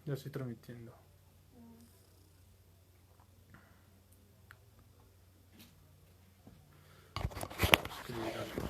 Ya estoy transmitiendo. Escribir algo.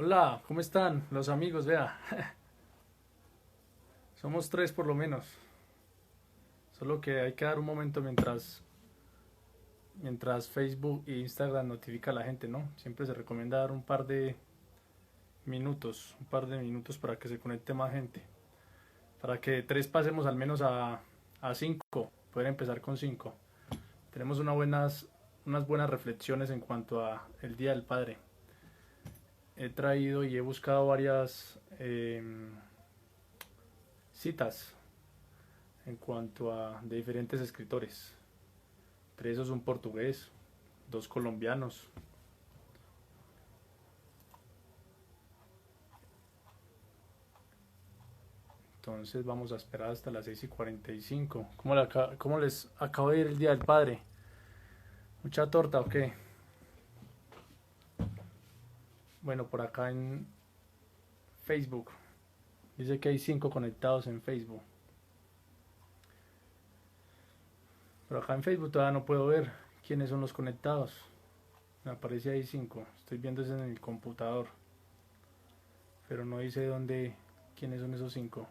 Hola, ¿cómo están los amigos? Vea, somos tres por lo menos. Solo que hay que dar un momento mientras Facebook e Instagram notifica a la gente, ¿no? Siempre se recomienda dar un par de minutos para que se conecte más gente. Para que tres pasemos al menos a cinco, poder empezar con cinco. Tenemos unas buenas reflexiones en cuanto a el Día del Padre. He traído y he buscado varias citas en cuanto a de diferentes escritores. Entre esos un portugués, dos colombianos. Entonces vamos a esperar hasta las 6:45. ¿Cómo les acabo de ir el Día del Padre? ¿Mucha torta o qué? Bueno, por acá en Facebook. Dice que hay 5 conectados en Facebook. Pero acá en Facebook todavía no puedo ver quiénes son los conectados. Me aparece ahí 5. Estoy viendo eso en el computador. Pero no dice quiénes son esos 5.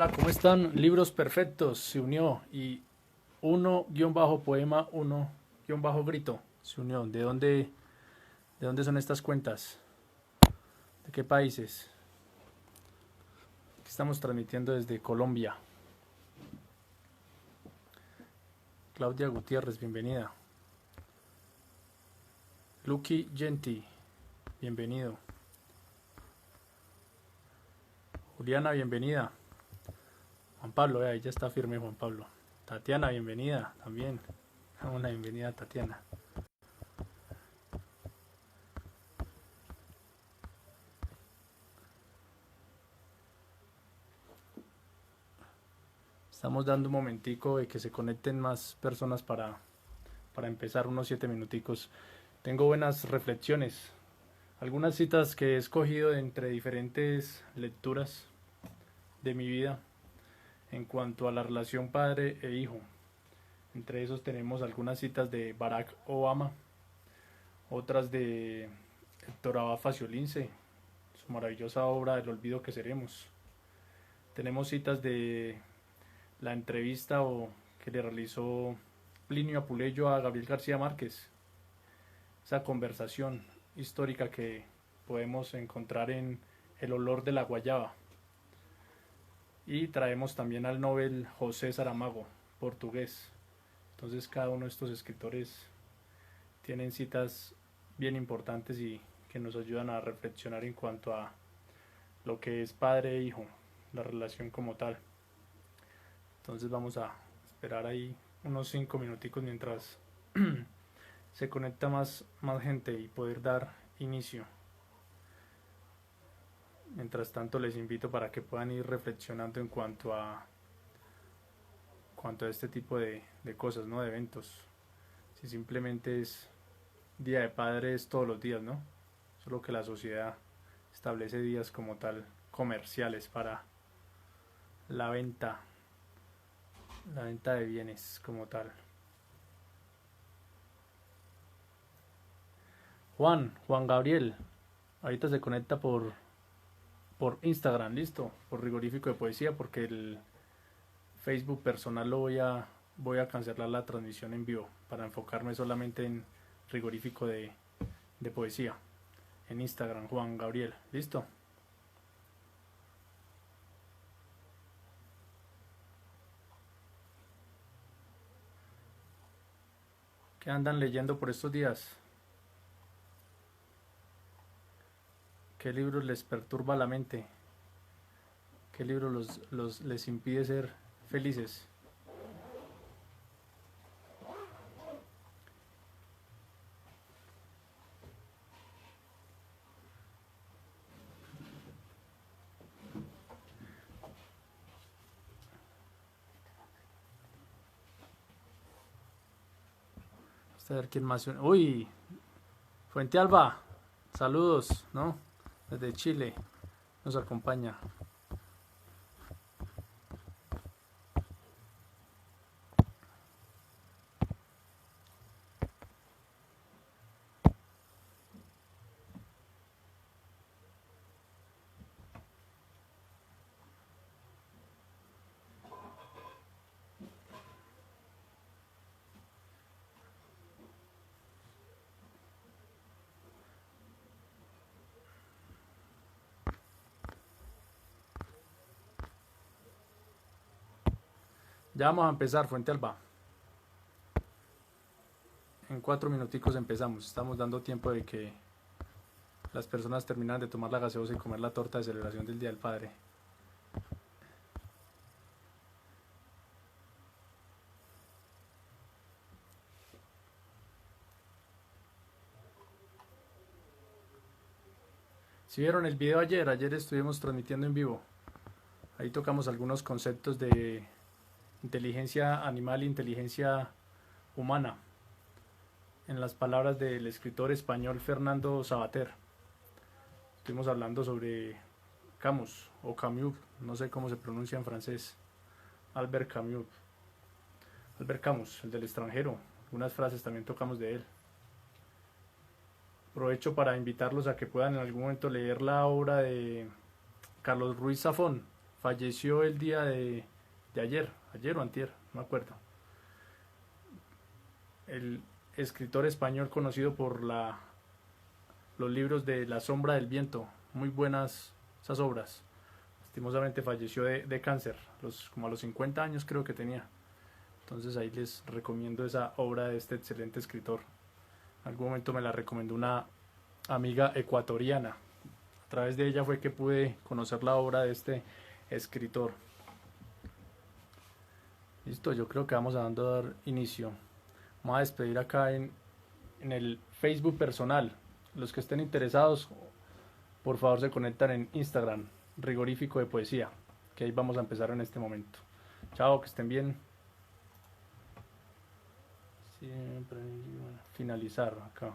Hola, ¿cómo están? Libros Perfectos se unió y uno-poema, uno-grito se unió. ¿De dónde son estas cuentas? ¿De qué países? Aquí estamos transmitiendo desde Colombia. Claudia Gutiérrez, bienvenida. Lucky Genti, bienvenido. Juliana, bienvenida. Juan Pablo, ahí ya está firme Juan Pablo. Tatiana, bienvenida también. Una bienvenida, Tatiana. Estamos dando un momentico de que se conecten más personas para empezar, unos 7 minuticos. Tengo buenas reflexiones, algunas citas que he escogido de entre diferentes lecturas de mi vida en cuanto a la relación padre e hijo. Entre esos tenemos algunas citas de Barack Obama, otras de Héctor Abad Faciolince, su maravillosa obra El olvido que seremos. Tenemos citas de la entrevista que le realizó Plinio Apuleyo a Gabriel García Márquez, esa conversación histórica que podemos encontrar en El olor de la guayaba. Y traemos también al Nobel José Saramago, portugués. Entonces cada uno de estos escritores tienen citas bien importantes y que nos ayudan a reflexionar en cuanto a lo que es padre e hijo, la relación como tal. Entonces vamos a esperar ahí unos 5 minuticos mientras se conecta más gente y poder dar inicio. Mientras tanto les invito para que puedan ir reflexionando en cuanto a este tipo de cosas, ¿no? De eventos. Si simplemente es Día de Padres todos los días, ¿no? Solo que la sociedad establece días como tal comerciales para la venta de bienes como tal. Juan Gabriel, ahorita se conecta por Instagram, listo, por Rigorífico de Poesía, porque el Facebook personal voy a cancelar la transmisión en vivo para enfocarme solamente en Rigorífico de Poesía. En Instagram, Juan Gabriel, listo. ¿Qué andan leyendo por estos días? ¿Qué libros les perturba la mente? ¿Qué libros les impide ser felices? Vamos a ver quién más. Uy, Fuente Alba, saludos, ¿no? Desde Chile nos acompaña. Ya vamos a empezar, Fuente Alba. En 4 minuticos empezamos. Estamos dando tiempo de que las personas terminan de tomar la gaseosa y comer la torta de celebración del Día del Padre. Si vieron el video ayer estuvimos transmitiendo en vivo. Ahí tocamos algunos conceptos de inteligencia animal e inteligencia humana, en las palabras del escritor español Fernando Savater. Estuvimos hablando sobre Camus o Camus, no sé cómo se pronuncia en francés. Albert Camus, el del extranjero. Algunas frases también tocamos de él. Aprovecho para invitarlos a que puedan en algún momento leer la obra de Carlos Ruiz Zafón, falleció el día de ayer o antier, no me acuerdo. El escritor español conocido por los libros de La sombra del viento, muy buenas esas obras. Lastimosamente falleció de cáncer, como a los 50 años creo que tenía. Entonces ahí les recomiendo esa obra de este excelente escritor. En algún momento me la recomendó una amiga ecuatoriana. A través de ella fue que pude conocer la obra de este escritor. Listo, yo creo que vamos a dar inicio. Vamos a despedir acá en el Facebook personal. Los que estén interesados, por favor se conectan en Instagram, Rigorífico de Poesía, que ahí vamos a empezar en este momento. Chao, que estén bien. Siempre finalizar acá.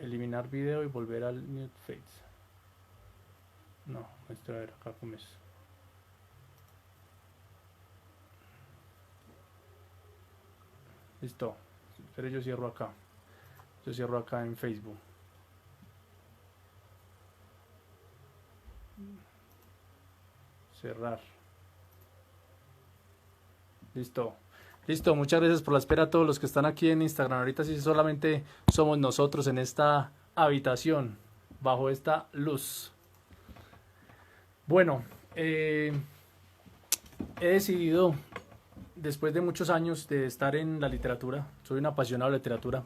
Eliminar video y volver al mute face. No, esto a ver acá como es. Listo. Pero yo cierro acá. Yo cierro acá en Facebook. Cerrar. Listo. Listo, muchas gracias por la espera a todos los que están aquí en Instagram. Ahorita sí solamente somos nosotros en esta habitación, bajo esta luz. Bueno, he decidido, después de muchos años de estar en la literatura, soy un apasionado de literatura,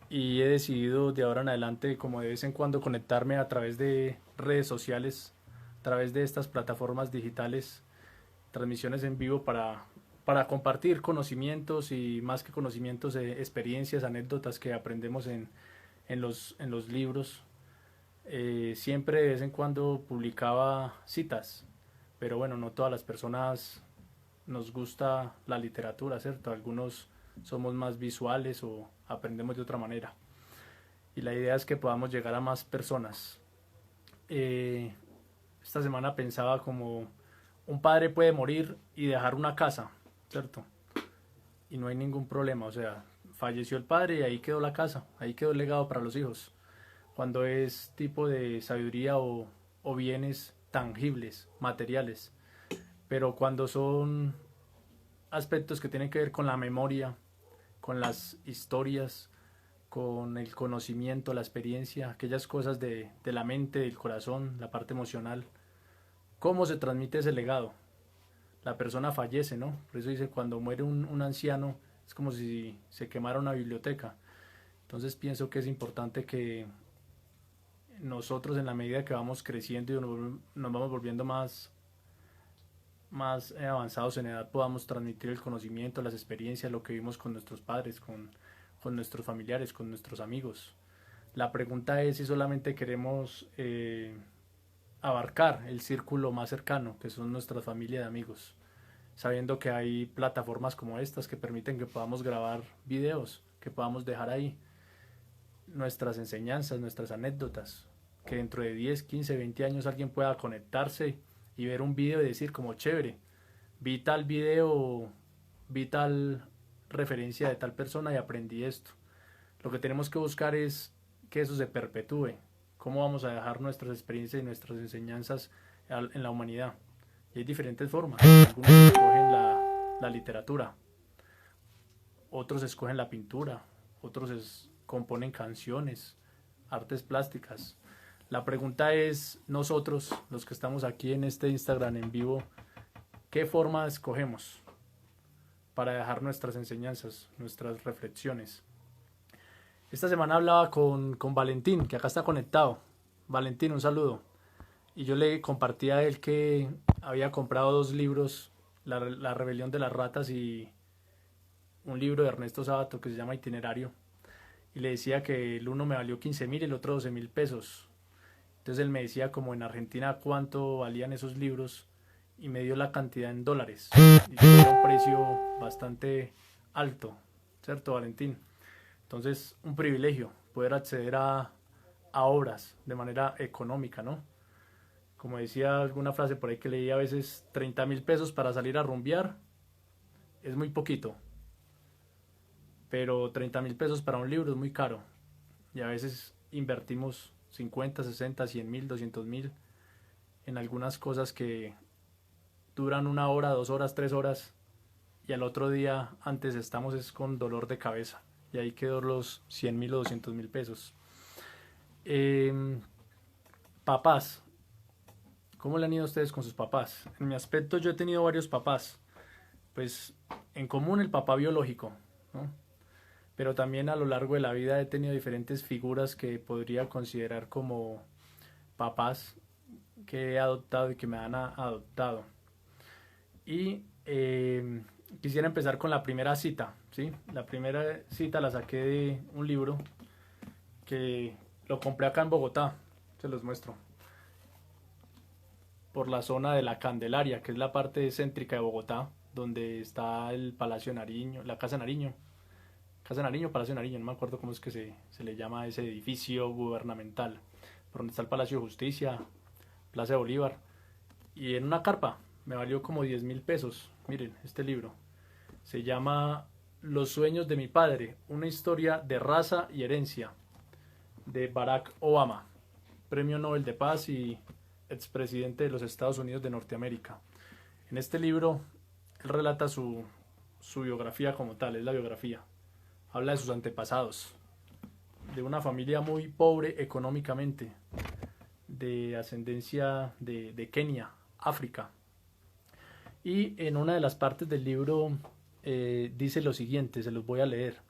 y he decidido de ahora en adelante, como de vez en cuando, conectarme a través de redes sociales, a través de estas plataformas digitales, transmisiones en vivo para compartir conocimientos y más que conocimientos, experiencias, anécdotas que aprendemos en los libros. Siempre de vez en cuando publicaba citas, pero bueno, no todas las personas nos gusta la literatura, ¿cierto? Algunos somos más visuales o aprendemos de otra manera. Y la idea es que podamos llegar a más personas. Esta semana pensaba como un padre puede morir y dejar una casa, ¿cierto? Y no hay ningún problema, o sea, falleció el padre y ahí quedó la casa, ahí quedó el legado para los hijos. Cuando es tipo de sabiduría o bienes tangibles, materiales, pero cuando son aspectos que tienen que ver con la memoria, con las historias, con el conocimiento, la experiencia, aquellas cosas de la mente, del corazón, la parte emocional, ¿cómo se transmite ese legado? La persona fallece, ¿no? Por eso dice, cuando muere un anciano, es como si se quemara una biblioteca. Entonces pienso que es importante que nosotros, en la medida que vamos creciendo y nos vamos volviendo más avanzados en edad, podamos transmitir el conocimiento, las experiencias, lo que vimos con nuestros padres, con nuestros familiares, con nuestros amigos. La pregunta es si solamente queremos abarcar el círculo más cercano, que son nuestra familia de amigos, sabiendo que hay plataformas como estas que permiten que podamos grabar videos, que podamos dejar ahí nuestras enseñanzas, nuestras anécdotas, que dentro de 10, 15, 20 años alguien pueda conectarse y ver un video y decir como chévere, vi tal video, vi tal referencia de tal persona y aprendí esto. Lo que tenemos que buscar es que eso se perpetúe. ¿Cómo vamos a dejar nuestras experiencias y nuestras enseñanzas en la humanidad? Y hay diferentes formas. Algunos escogen la literatura, otros escogen la pintura, otros componen canciones, artes plásticas. La pregunta es, nosotros, los que estamos aquí en este Instagram en vivo, ¿qué forma escogemos para dejar nuestras enseñanzas, nuestras reflexiones? Esta semana hablaba con Valentín, que acá está conectado. Valentín, un saludo. Y yo le compartí a él que había comprado 2 libros, La rebelión de las ratas y un libro de Ernesto Sábato que se llama Itinerario. Y le decía que el uno me valió 15.000 y el otro 12.000 pesos. Entonces él me decía como en Argentina cuánto valían esos libros y me dio la cantidad en dólares. Y era un precio bastante alto, ¿cierto, Valentín? Entonces, un privilegio poder acceder a obras de manera económica, ¿no? Como decía alguna frase por ahí que leí a veces, 30.000 pesos para salir a rumbear es muy poquito, pero 30.000 pesos para un libro es muy caro. Y a veces invertimos 50, 60, 100.000, 200.000 en algunas cosas que duran 1 hora, 2 horas, 3 horas, y al otro día antes estamos es con dolor de cabeza, y ahí quedó los 100.000 o 200.000 pesos. Papás, ¿cómo le han ido a ustedes con sus papás? En mi aspecto yo he tenido varios papás, pues en común el papá biológico, ¿no? Pero también a lo largo de la vida he tenido diferentes figuras que podría considerar como papás que he adoptado y que me han adoptado. Y quisiera empezar con la primera cita, ¿sí? La primera cita la saqué de un libro que lo compré acá en Bogotá, se los muestro, por la zona de la Candelaria, que es la parte céntrica de Bogotá, donde está el Palacio Nariño, la Casa Nariño, Palacio Nariño, no me acuerdo cómo es que se le llama a ese edificio gubernamental, por donde está el Palacio de Justicia, Plaza de Bolívar, y en una carpa, me valió como 10.000 pesos. Miren, este libro se llama Los sueños de mi padre, una historia de raza y herencia, de Barack Obama, Premio Nobel de Paz y expresidente de los Estados Unidos de Norteamérica. En este libro, él relata su biografía como tal, es la biografía. Habla de sus antepasados, de una familia muy pobre económicamente, de ascendencia de Kenia, África. Y en una de las partes del libro dice lo siguiente, se los voy a leer.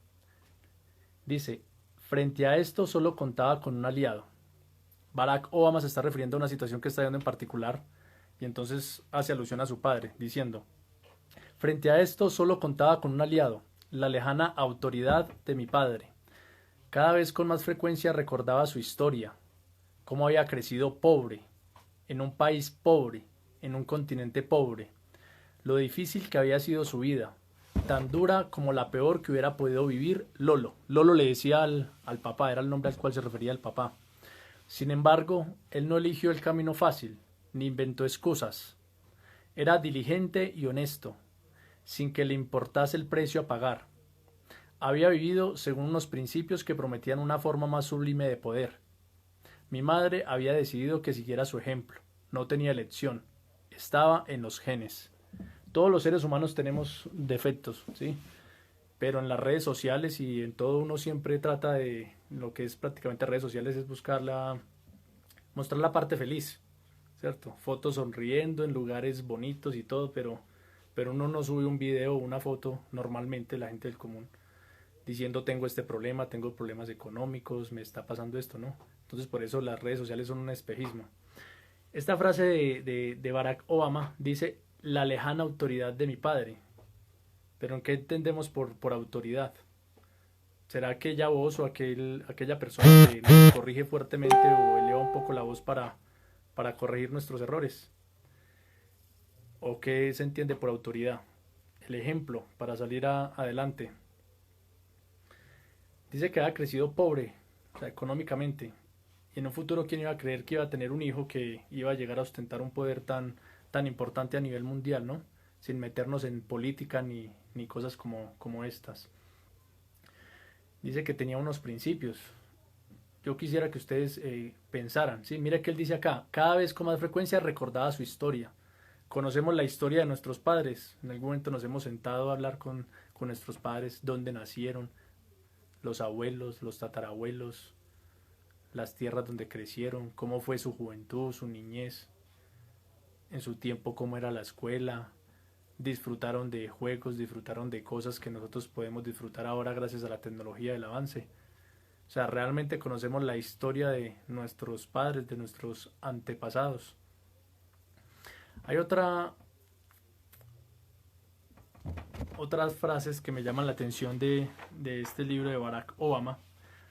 Dice, frente a esto solo contaba con un aliado. Barack Obama se está refiriendo a una situación que está viendo en particular y entonces hace alusión a su padre, diciendo, frente a esto solo contaba con un aliado, la lejana autoridad de mi padre. Cada vez con más frecuencia recordaba su historia, cómo había crecido pobre, en un país pobre, en un continente pobre, lo difícil que había sido su vida, tan dura como la peor que hubiera podido vivir Lolo. Lolo le decía al papá, era el nombre al cual se refería el papá. Sin embargo, él no eligió el camino fácil, ni inventó excusas. Era diligente y honesto, sin que le importase el precio a pagar. Había vivido según unos principios que prometían una forma más sublime de poder. Mi madre había decidido que siguiera su ejemplo. No tenía elección. Estaba en los genes. Todos los seres humanos tenemos defectos, ¿sí? Pero en las redes sociales y en todo uno siempre trata de, lo que es prácticamente redes sociales, es mostrar la parte feliz, ¿cierto? Fotos sonriendo en lugares bonitos y todo, pero uno no sube un video o una foto normalmente, la gente del común, diciendo tengo este problema, tengo problemas económicos, me está pasando esto, ¿no? Entonces por eso las redes sociales son un espejismo. Esta frase de Barack Obama dice, la lejana autoridad de mi padre. Pero ¿en qué entendemos por autoridad? ¿Será aquella voz o aquella persona que nos corrige fuertemente o eleva un poco la voz para corregir nuestros errores? ¿O qué se entiende por autoridad? El ejemplo para salir adelante. Dice que había crecido pobre, o sea, económicamente. Y en un futuro, ¿quién iba a creer que iba a tener un hijo que iba a llegar a ostentar un poder tan importante a nivel mundial, ¿no? Sin meternos en política ni cosas como estas. Dice que tenía unos principios. Yo quisiera que ustedes pensaran, ¿sí? Mira que él dice acá, cada vez con más frecuencia recordaba su historia. Conocemos la historia de nuestros padres. En algún momento nos hemos sentado a hablar con nuestros padres, dónde nacieron, los abuelos, los tatarabuelos, las tierras donde crecieron, cómo fue su juventud, su niñez, en su tiempo cómo era la escuela, disfrutaron de juegos, disfrutaron de cosas que nosotros podemos disfrutar ahora gracias a la tecnología del avance. O sea, realmente conocemos la historia de nuestros padres, de nuestros antepasados. Hay otras frases que me llaman la atención de este libro de Barack Obama,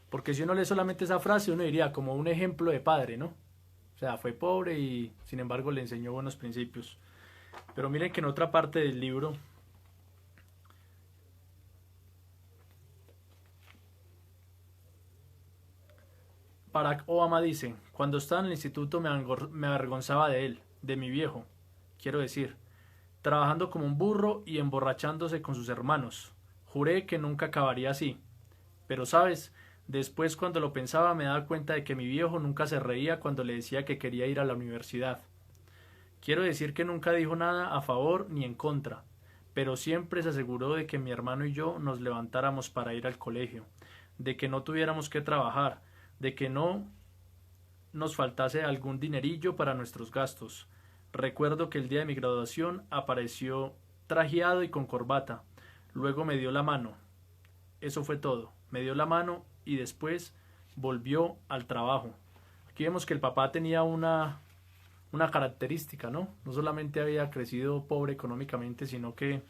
porque si uno lee solamente esa frase, uno diría como un ejemplo de padre, ¿no? O sea, fue pobre y sin embargo le enseñó buenos principios. Pero miren que en otra parte del libro Barack Obama dice, cuando estaba en el instituto me avergonzaba de él, de mi viejo, quiero decir, trabajando como un burro y emborrachándose con sus hermanos. Juré que nunca acabaría así. Pero sabes, después cuando lo pensaba me daba cuenta de que mi viejo nunca se reía cuando le decía que quería ir a la universidad. Quiero decir que nunca dijo nada a favor ni en contra, pero siempre se aseguró de que mi hermano y yo nos levantáramos para ir al colegio, de que no tuviéramos que trabajar, de que no nos faltase algún dinerillo para nuestros gastos. Recuerdo que el día de mi graduación apareció trajeado y con corbata. Luego me dio la mano. Eso fue todo. Me dio la mano y después volvió al trabajo. Aquí vemos que el papá tenía una característica, ¿no? No solamente había crecido pobre económicamente, sino que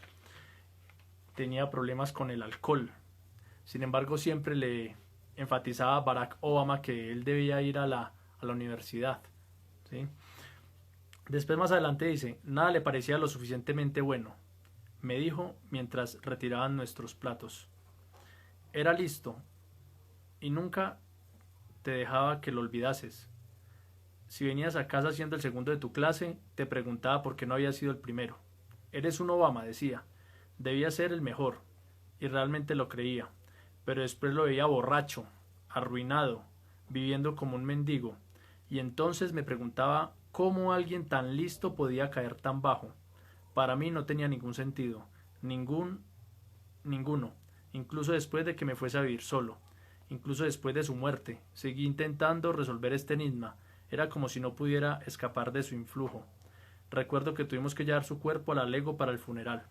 tenía problemas con el alcohol. Sin embargo, siempre le enfatizaba a Barack Obama que él debía ir a la universidad, ¿sí? Después más adelante dice, nada le parecía lo suficientemente bueno, me dijo mientras retiraban nuestros platos. Era listo y nunca te dejaba que lo olvidases. Si venías a casa siendo el segundo de tu clase, te preguntaba por qué no había sido el primero. Eres un Obama, decía. Debía ser el mejor, y realmente lo creía, pero después lo veía borracho, arruinado, viviendo como un mendigo, y entonces me preguntaba cómo alguien tan listo podía caer tan bajo. Para mí no tenía ningún sentido, ninguno, incluso después de que me fuese a vivir solo, incluso después de su muerte, seguí intentando resolver este enigma. Era como si no pudiera escapar de su influjo. Recuerdo que tuvimos que llevar su cuerpo a la Lego para el funeral.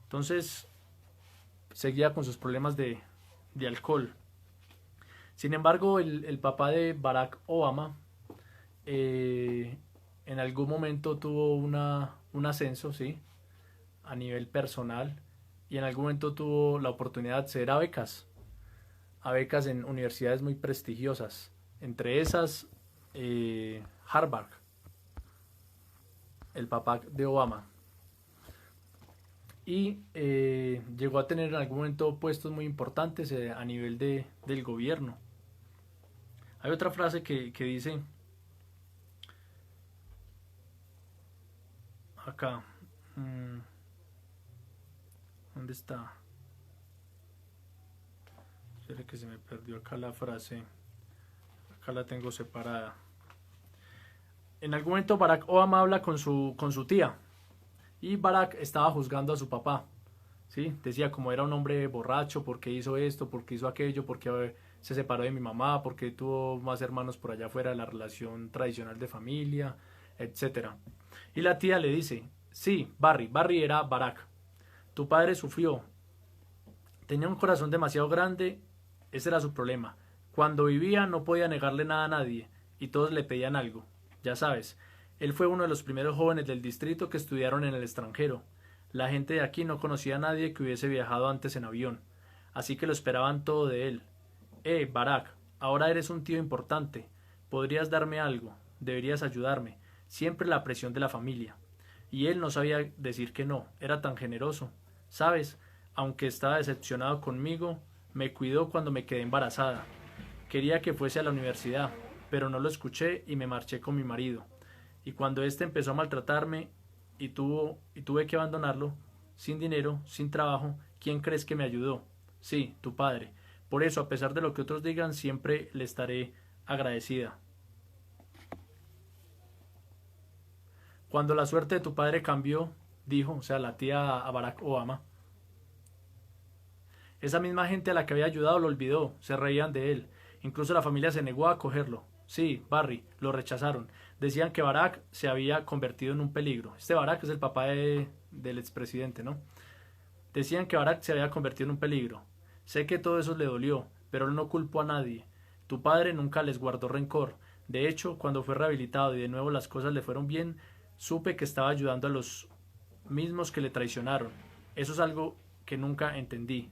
Entonces, seguía con sus problemas de alcohol. Sin embargo, el papá de Barack Obama en algún momento tuvo un ascenso, ¿sí? A nivel personal, y en algún momento tuvo la oportunidad de acceder a becas en universidades muy prestigiosas, entre esas Harvard, el papá de Obama, y llegó a tener en algún momento puestos muy importantes a nivel del gobierno. Hay otra frase que dice acá, ¿dónde está? Espera que se me perdió acá la frase, acá la tengo separada. En algún momento Barack Obama habla con su tía, y Barack estaba juzgando a su papá, ¿sí? Decía como era un hombre borracho, porque hizo esto, porque hizo aquello, porque se separó de mi mamá, porque tuvo más hermanos por allá fuera de la relación tradicional de familia, etcétera. Y la tía le dice, sí, Barry era Barack, tu padre sufrió, tenía un corazón demasiado grande, ese era su problema. Cuando vivía no podía negarle nada a nadie, y todos le pedían algo. Ya sabes, él fue uno de los primeros jóvenes del distrito que estudiaron en el extranjero. La gente de aquí no conocía a nadie que hubiese viajado antes en avión, así que lo esperaban todo de él. Barack, ahora eres un tío importante. Podrías darme algo, deberías ayudarme. Siempre la presión de la familia. Y él no sabía decir que no, era tan generoso. Sabes, aunque estaba decepcionado conmigo, me cuidó cuando me quedé embarazada. Quería que fuese a la universidad, pero no lo escuché y me marché con mi marido. Y cuando éste empezó a maltratarme y tuve que abandonarlo, sin dinero, sin trabajo, ¿quién crees que me ayudó? Sí, tu padre. Por eso, a pesar de lo que otros digan, siempre le estaré agradecida. Cuando la suerte de tu padre cambió, dijo, o sea, la tía a Barack Obama, esa misma gente a la que había ayudado lo olvidó, se reían de él. Incluso la familia se negó a acogerlo. Sí, Barry, lo rechazaron. Decían que Barack se había convertido en un peligro. Este Barack es el papá del expresidente, ¿no? Decían que Barack se había convertido en un peligro. Sé que todo eso le dolió, pero él no culpó a nadie. Tu padre nunca les guardó rencor. De hecho, cuando fue rehabilitado y de nuevo las cosas le fueron bien, supe que estaba ayudando a los mismos que le traicionaron. Eso es algo que nunca entendí.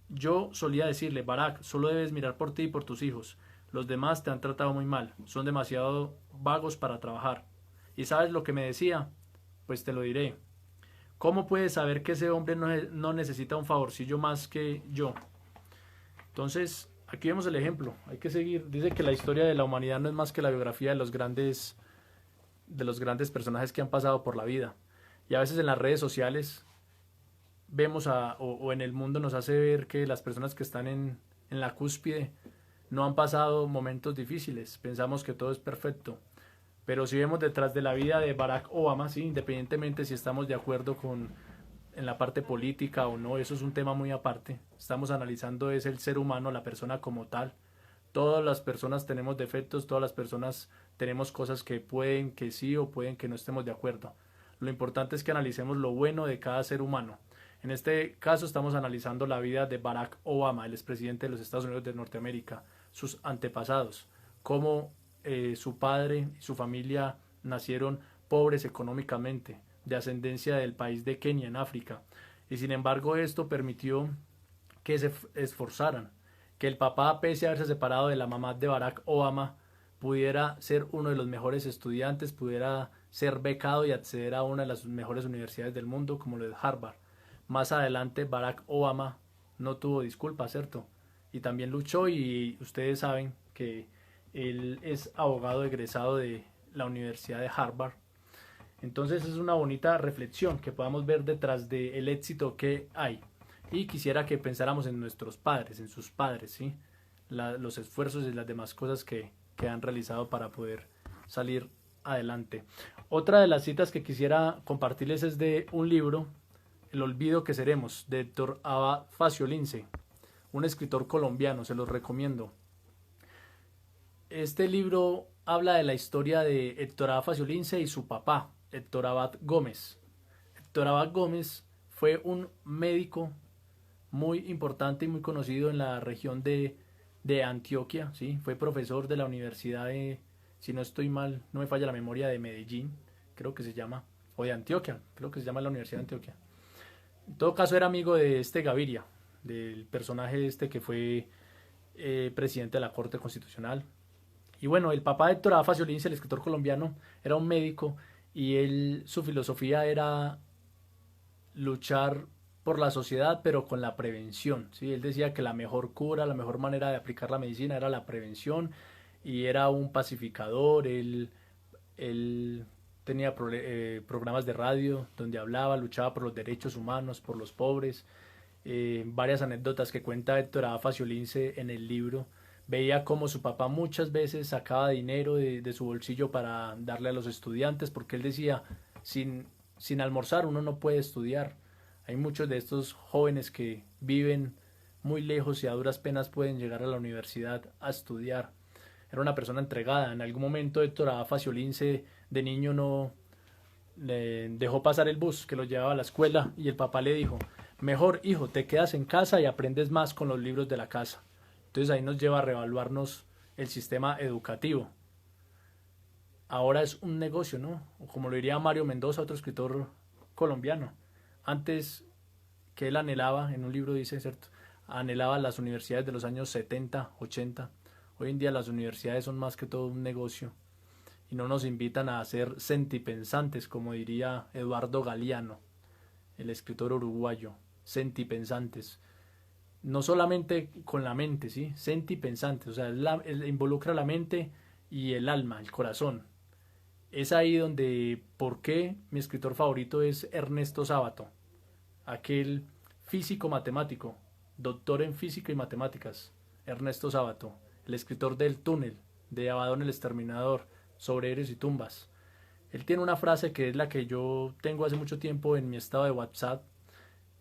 Yo solía decirle, Barack, solo debes mirar por ti y por tus hijos. Los demás te han tratado muy mal, son demasiado vagos para trabajar. ¿Y sabes lo que me decía? Pues te lo diré. ¿Cómo puedes saber que ese hombre no necesita un favorcillo más que yo? Entonces, aquí vemos el ejemplo. Hay que seguir. Dice que la historia de la humanidad no es más que la biografía de los grandes personajes que han pasado por la vida. Y a veces en las redes sociales vemos o en el mundo nos hace ver que las personas que están en la cúspide no han pasado momentos difíciles. Pensamos que todo es perfecto. Pero si vemos detrás de la vida de Barack Obama, ¿sí? Independientemente si estamos de acuerdo con en la parte política o no, eso es un tema muy aparte. Estamos analizando es el ser humano, la persona como tal. Todas las personas tenemos defectos, todas las personas tenemos cosas que pueden que sí o pueden que no estemos de acuerdo. Lo importante es que analicemos lo bueno de cada ser humano. En este caso estamos analizando la vida de Barack Obama, el expresidente de los Estados Unidos de Norteamérica, sus antepasados, cómo su padre y su familia nacieron pobres económicamente, de ascendencia del país de Kenia en África. Y sin embargo esto permitió que se esforzaran, que el papá, pese a haberse separado de la mamá de Barack Obama, pudiera ser uno de los mejores estudiantes, pudiera ser becado y acceder a una de las mejores universidades del mundo, como lo es Harvard. Más adelante Barack Obama no tuvo disculpas, ¿cierto? Y también luchó y ustedes saben que él es abogado egresado de la Universidad de Harvard. Entonces es una bonita reflexión que podamos ver detrás del éxito que hay. Y quisiera que pensáramos en nuestros padres, en sus padres, ¿sí? Los esfuerzos y las demás cosas que han realizado para poder salir adelante. Otra de las citas que quisiera compartirles es de un libro, El olvido que seremos, de Héctor Abad Faciolince, un escritor colombiano, se los recomiendo. Este libro habla de la historia de Héctor Abad Faciolince y su papá, Héctor Abad Gómez. Héctor Abad Gómez fue un médico muy importante y muy conocido en la región de Antioquia, ¿sí? Fue profesor de la Universidad de, si no estoy mal, no me falla la memoria, de Medellín, creo que se llama, o de Antioquia, creo que se llama la Universidad de Antioquia. En todo caso era amigo de este Gaviria, del personaje este que fue presidente de la Corte Constitucional. Y bueno, el papá de Héctor Abad Faciolince, el escritor colombiano, era un médico y él, su filosofía era luchar por la sociedad, pero con la prevención, ¿sí? Él decía que la mejor cura, la mejor manera de aplicar la medicina era la prevención y era un pacificador. Él tenía programas de radio donde hablaba, luchaba por los derechos humanos, por los pobres. Varias anécdotas que cuenta Héctor Abad Faciolince en el libro. Veía como su papá muchas veces sacaba dinero de su bolsillo para darle a los estudiantes, porque él decía, sin almorzar uno no puede estudiar. Hay muchos de estos jóvenes que viven muy lejos y a duras penas pueden llegar a la universidad a estudiar. Era una persona entregada. En algún momento Héctor Abad Faciolince de niño no le dejó pasar el bus que lo llevaba a la escuela y el papá le dijo, mejor hijo, te quedas en casa y aprendes más con los libros de la casa. Entonces ahí nos lleva a reevaluarnos el sistema educativo. Ahora es un negocio, ¿no? O como lo diría Mario Mendoza, otro escritor colombiano. Antes que él anhelaba, en un libro dice, ¿cierto? Anhelaba las universidades de los años 70, 80. Hoy en día las universidades son más que todo un negocio y no nos invitan a ser sentipensantes, como diría Eduardo Galeano, el escritor uruguayo. Sentipensantes. No solamente con la mente, ¿sí? Sentipensantes, o sea, involucra la mente y el alma, el corazón. Es ahí donde, ¿por qué mi escritor favorito es Ernesto Sábato? Aquel físico matemático, doctor en física y matemáticas, Ernesto Sábato, el escritor del Túnel, de Abadón el Exterminador, sobre héroes y tumbas. Él tiene una frase que es la que yo tengo hace mucho tiempo en mi estado de WhatsApp,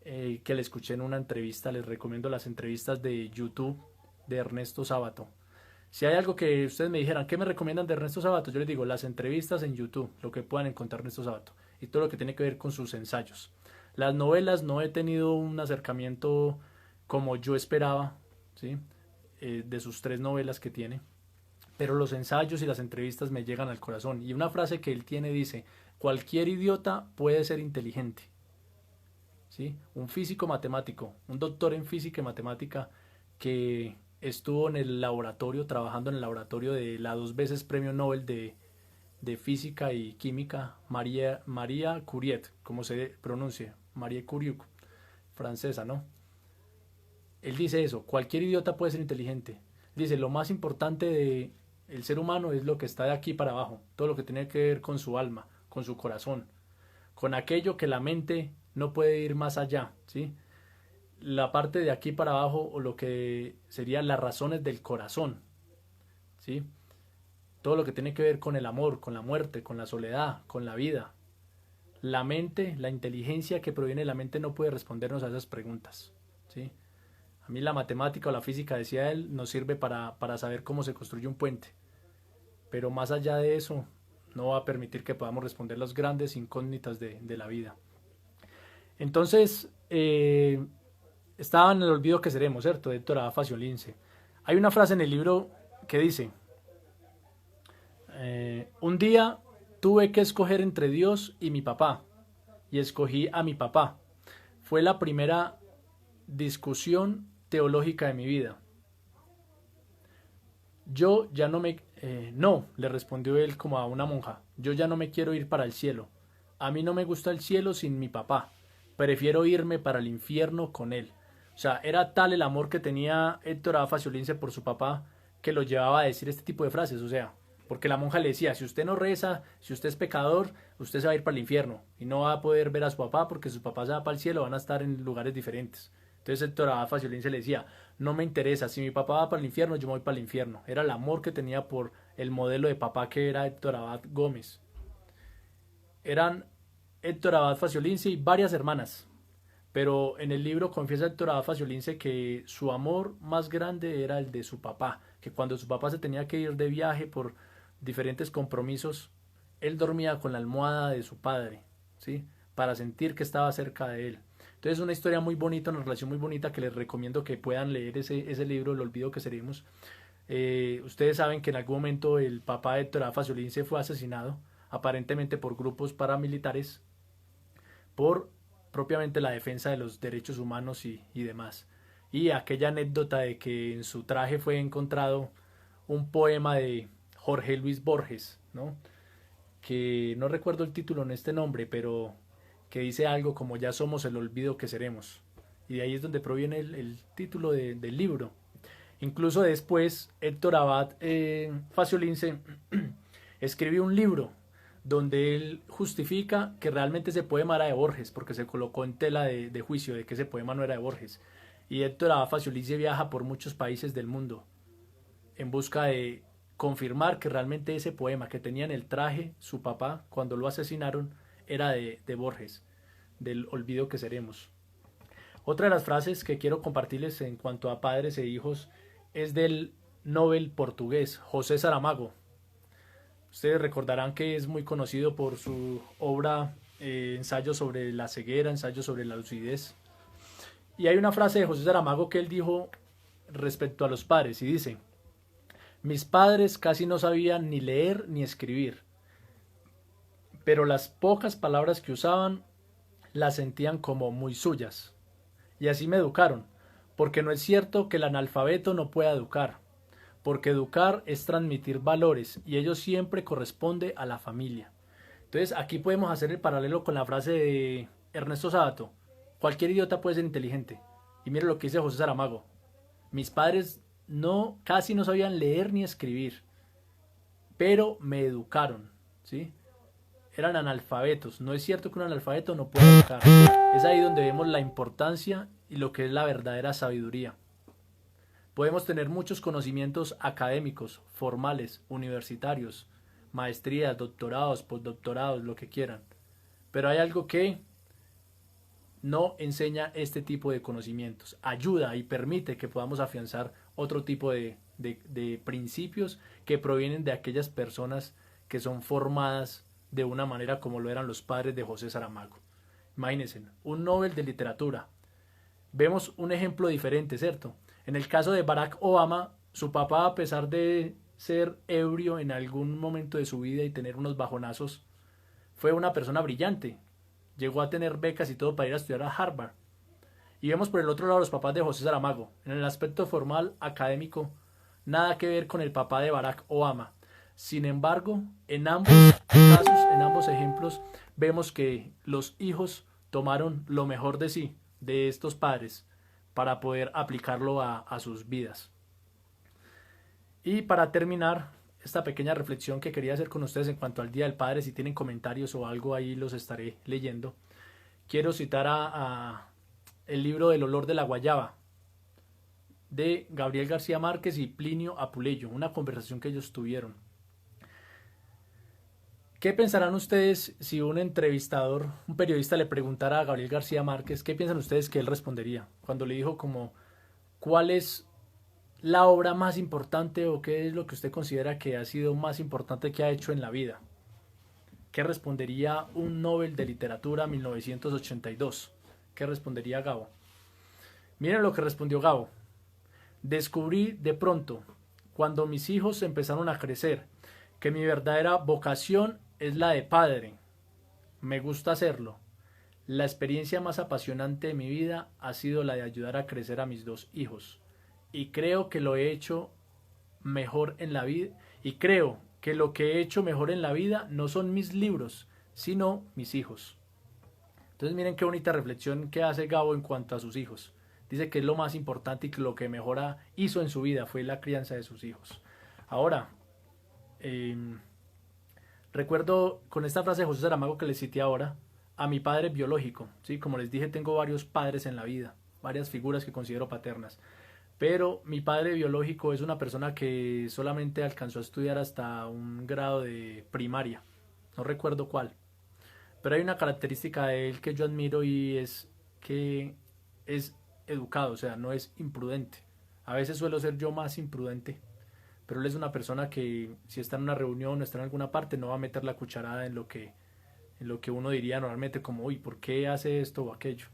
que le escuché en una entrevista. Les recomiendo las entrevistas de YouTube de Ernesto Sábato. Si hay algo que ustedes me dijeran, ¿qué me recomiendan de Ernesto Sábato? Yo les digo, las entrevistas en YouTube, lo que puedan encontrar Ernesto Sábato, y todo lo que tiene que ver con sus ensayos. Las novelas no he tenido un acercamiento como yo esperaba, ¿sí? De sus 3 novelas que tiene, pero los ensayos y las entrevistas me llegan al corazón. Y una frase que él tiene dice, cualquier idiota puede ser inteligente, ¿sí? Un físico matemático, un doctor en física y matemática que estuvo en el laboratorio, trabajando en el laboratorio de la 2 veces premio Nobel de física y química, María Curie, como se pronuncia, Marie Curie, francesa, ¿no? Él dice eso, cualquier idiota puede ser inteligente. Dice, lo más importante de el ser humano es lo que está de aquí para abajo, todo lo que tiene que ver con su alma, con su corazón, con aquello que la mente no puede ir más allá, ¿sí? La parte de aquí para abajo o lo que serían las razones del corazón, ¿sí? todo lo que tiene que ver con el amor, con la muerte, con la soledad, con la vida. La mente, la inteligencia que proviene de la mente no puede respondernos a esas preguntas, ¿sí? A mí la matemática o la física, decía él, nos sirve para saber cómo se construye un puente, pero más allá de eso no va a permitir que podamos responder las grandes incógnitas de la vida. Entonces, estaba en el olvido que seremos, ¿cierto? De Héctor Abad Faciolince. Hay una frase en el libro que dice, un día tuve que escoger entre Dios y mi papá, y escogí a mi papá. Fue la primera discusión teológica de mi vida. Yo ya no me... no, le respondió él como a una monja, yo ya no me quiero ir para el cielo. A mí no me gusta el cielo sin mi papá. Prefiero irme para el infierno con él. O sea, era tal el amor que tenía Héctor Abad Faciolince por su papá que lo llevaba a decir este tipo de frases. O sea, porque la monja le decía, si usted no reza, si usted es pecador, usted se va a ir para el infierno y no va a poder ver a su papá porque su papá se va para el cielo, van a estar en lugares diferentes. Entonces Héctor Abad Faciolince le decía, no me interesa, si mi papá va para el infierno, yo me voy para el infierno. Era el amor que tenía por el modelo de papá que era Héctor Abad Gómez. Eran Héctor Abad Faciolince y varias hermanas, pero en el libro confiesa Héctor Abad Faciolince que su amor más grande era el de su papá, que cuando su papá se tenía que ir de viaje por diferentes compromisos, él dormía con la almohada de su padre, ¿sí? Para sentir que estaba cerca de él. Entonces es una historia muy bonita, una relación muy bonita que les recomiendo que puedan leer ese libro, El olvido que seremos. Ustedes saben que en algún momento el papá de Héctor Abad Faciolince fue asesinado, aparentemente por grupos paramilitares, por propiamente la defensa de los derechos humanos y demás. Y aquella anécdota de que en su traje fue encontrado un poema de Jorge Luis Borges, ¿no? Que no recuerdo el título en este nombre, pero que dice algo como ya somos el olvido que seremos. Y de ahí es donde proviene el título del libro. Incluso después Héctor Abad Faciolince escribió un libro donde él justifica que realmente ese poema era de Borges, porque se colocó en tela de juicio de que ese poema no era de Borges. Y Héctor Abad Faciolince viaja por muchos países del mundo en busca de confirmar que realmente ese poema que tenía en el traje su papá cuando lo asesinaron era de Borges, del olvido que seremos. Otra de las frases que quiero compartirles en cuanto a padres e hijos es del Nobel portugués José Saramago. Ustedes recordarán que es muy conocido por su obra Ensayo sobre la ceguera, Ensayo sobre la lucidez. Y hay una frase de José Saramago que él dijo respecto a los padres y dice: mis padres casi no sabían ni leer ni escribir, pero las pocas palabras que usaban las sentían como muy suyas. Y así me educaron, porque no es cierto que el analfabeto no pueda educar, porque educar es transmitir valores y ello siempre corresponde a la familia. Entonces aquí podemos hacer el paralelo con la frase de Ernesto Sábato: cualquier idiota puede ser inteligente. Y mire lo que dice José Saramago: mis padres casi no sabían leer ni escribir, pero me educaron, ¿sí? Eran analfabetos. No es cierto que un analfabeto no pueda educar. Es ahí donde vemos la importancia y lo que es la verdadera sabiduría. Podemos tener muchos conocimientos académicos, formales, universitarios, maestrías, doctorados, postdoctorados, lo que quieran. Pero hay algo que no enseña este tipo de conocimientos. Ayuda y permite que podamos afianzar otro tipo de principios que provienen de aquellas personas que son formadas de una manera como lo eran los padres de José Saramago. Imagínense, un Nobel de literatura. Vemos un ejemplo diferente, ¿cierto? En el caso de Barack Obama, su papá, a pesar de ser ebrio en algún momento de su vida y tener unos bajonazos, fue una persona brillante. Llegó a tener becas y todo para ir a estudiar a Harvard. Y vemos por el otro lado los papás de José Saramago. En el aspecto formal, académico, nada que ver con el papá de Barack Obama. Sin embargo, en ambos casos, en ambos ejemplos, vemos que los hijos tomaron lo mejor de sí, de estos padres, para poder aplicarlo a sus vidas. Y para terminar esta pequeña reflexión que quería hacer con ustedes en cuanto al Día del Padre, si tienen comentarios o algo ahí los estaré leyendo, quiero citar a el libro del olor de la guayaba, de Gabriel García Márquez y Plinio Apuleyo, una conversación que ellos tuvieron. ¿Qué pensarán ustedes si un entrevistador, un periodista le preguntara a Gabriel García Márquez, qué piensan ustedes que él respondería? Cuando le dijo como, ¿cuál es la obra más importante o qué es lo que usted considera que ha sido más importante que ha hecho en la vida? ¿Qué respondería un Nobel de Literatura 1982? ¿Qué respondería Gabo? Miren lo que respondió Gabo. Descubrí de pronto, cuando mis hijos empezaron a crecer, que mi verdadera vocación es la de padre. Me gusta hacerlo. La experiencia más apasionante de mi vida ha sido la de ayudar a crecer a mis dos hijos. Y creo que lo he hecho mejor en la vida. Y creo que lo que he hecho mejor en la vida no son mis libros, sino mis hijos. Entonces miren qué bonita reflexión que hace Gabo en cuanto a sus hijos. Dice que es lo más importante y que lo que mejor hizo en su vida fue la crianza de sus hijos. Ahora, eh, recuerdo con esta frase de José Saramago que les cité ahora, a mi padre biológico. ¿Sí? Como les dije, tengo varios padres en la vida, varias figuras que considero paternas. Pero mi padre biológico es una persona que solamente alcanzó a estudiar hasta un grado de primaria. No recuerdo cuál. Pero hay una característica de él que yo admiro y es que es educado, o sea, no es imprudente. A veces suelo ser yo más imprudente, pero él es una persona que si está en una reunión o está en alguna parte no va a meter la cucharada en lo que uno diría normalmente como, uy, ¿por qué hace esto o aquello?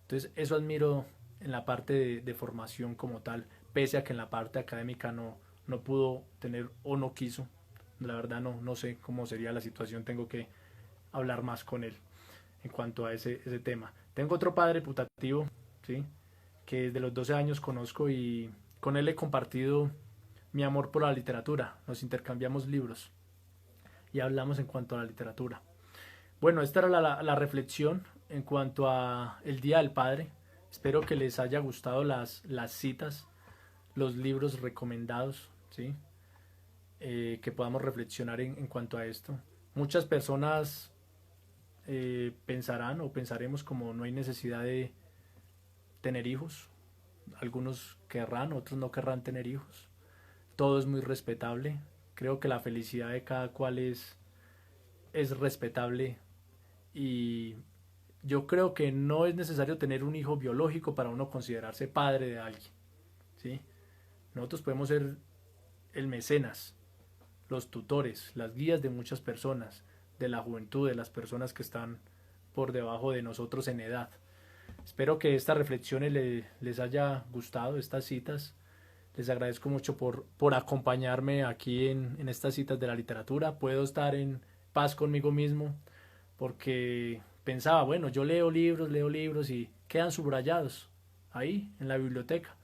Entonces eso admiro en la parte de formación como tal, pese a que en la parte académica no pudo tener o no quiso. La verdad no sé cómo sería la situación, tengo que hablar más con él en cuanto a ese tema. Tengo otro padre putativo, ¿sí? Que desde los 12 años conozco y con él he compartido mi amor por la literatura. Nos intercambiamos libros y hablamos en cuanto a la literatura. Bueno, esta era la reflexión en cuanto a el Día del Padre. Espero que les haya gustado las citas, los libros recomendados, ¿sí? Que podamos reflexionar en cuanto a esto. Muchas personas pensarán o pensaremos como no hay necesidad de tener hijos. Algunos querrán, otros no querrán tener hijos. Todo es muy respetable. Creo que la felicidad de cada cual es respetable y yo creo que no es necesario tener un hijo biológico para uno considerarse padre de alguien, ¿sí? Nosotros podemos ser el mecenas, los tutores, las guías de muchas personas, de la juventud, de las personas que están por debajo de nosotros en edad. Espero que estas reflexiones les haya gustado, estas citas. Les agradezco mucho por acompañarme aquí en estas citas de la literatura. Puedo estar en paz conmigo mismo porque pensaba, bueno, yo leo libros y quedan subrayados ahí en la biblioteca.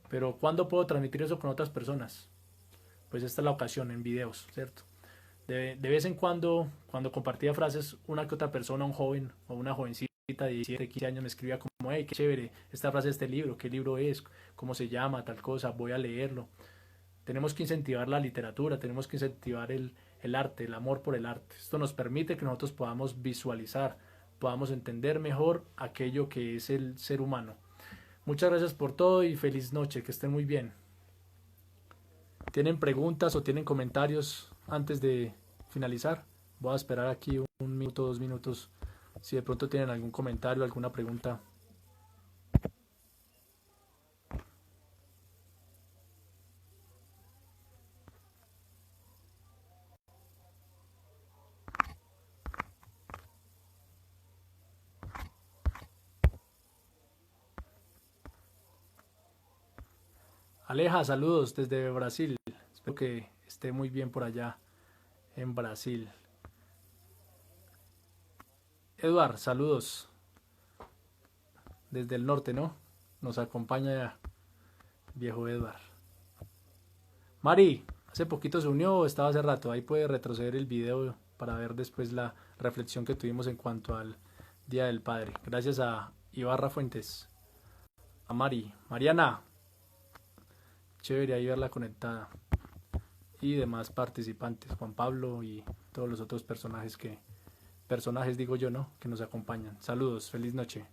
Pero ¿cuándo puedo transmitir eso con otras personas? Pues esta es la ocasión, en videos, ¿cierto? De vez en cuando compartía frases, una que otra persona, un joven o una jovencita de 17, 15 años me escribía como, hey, qué chévere, esta frase de este libro, qué libro es, cómo se llama, tal cosa, voy a leerlo. Tenemos que incentivar la literatura, tenemos que incentivar el arte, el amor por el arte. Esto nos permite que nosotros podamos visualizar, podamos entender mejor aquello que es el ser humano. Muchas gracias por todo y feliz noche, que estén muy bien. ¿Tienen preguntas o tienen comentarios antes de finalizar? Voy a esperar aquí un minuto, 2 minutos, si de pronto tienen algún comentario, alguna pregunta. Aleja, saludos desde Brasil. Espero que esté muy bien por allá en Brasil. Eduard, saludos desde el norte, ¿no? Nos acompaña viejo Eduard. Mari, hace poquito se unió o estaba hace rato. Ahí puede retroceder el video para ver después la reflexión que tuvimos en cuanto al Día del Padre. Gracias a Ibarra Fuentes, a Mari, Mariana, chévere ahí verla conectada. Y demás participantes, Juan Pablo y todos los otros personajes digo yo, ¿no? Que nos acompañan. Saludos, feliz noche.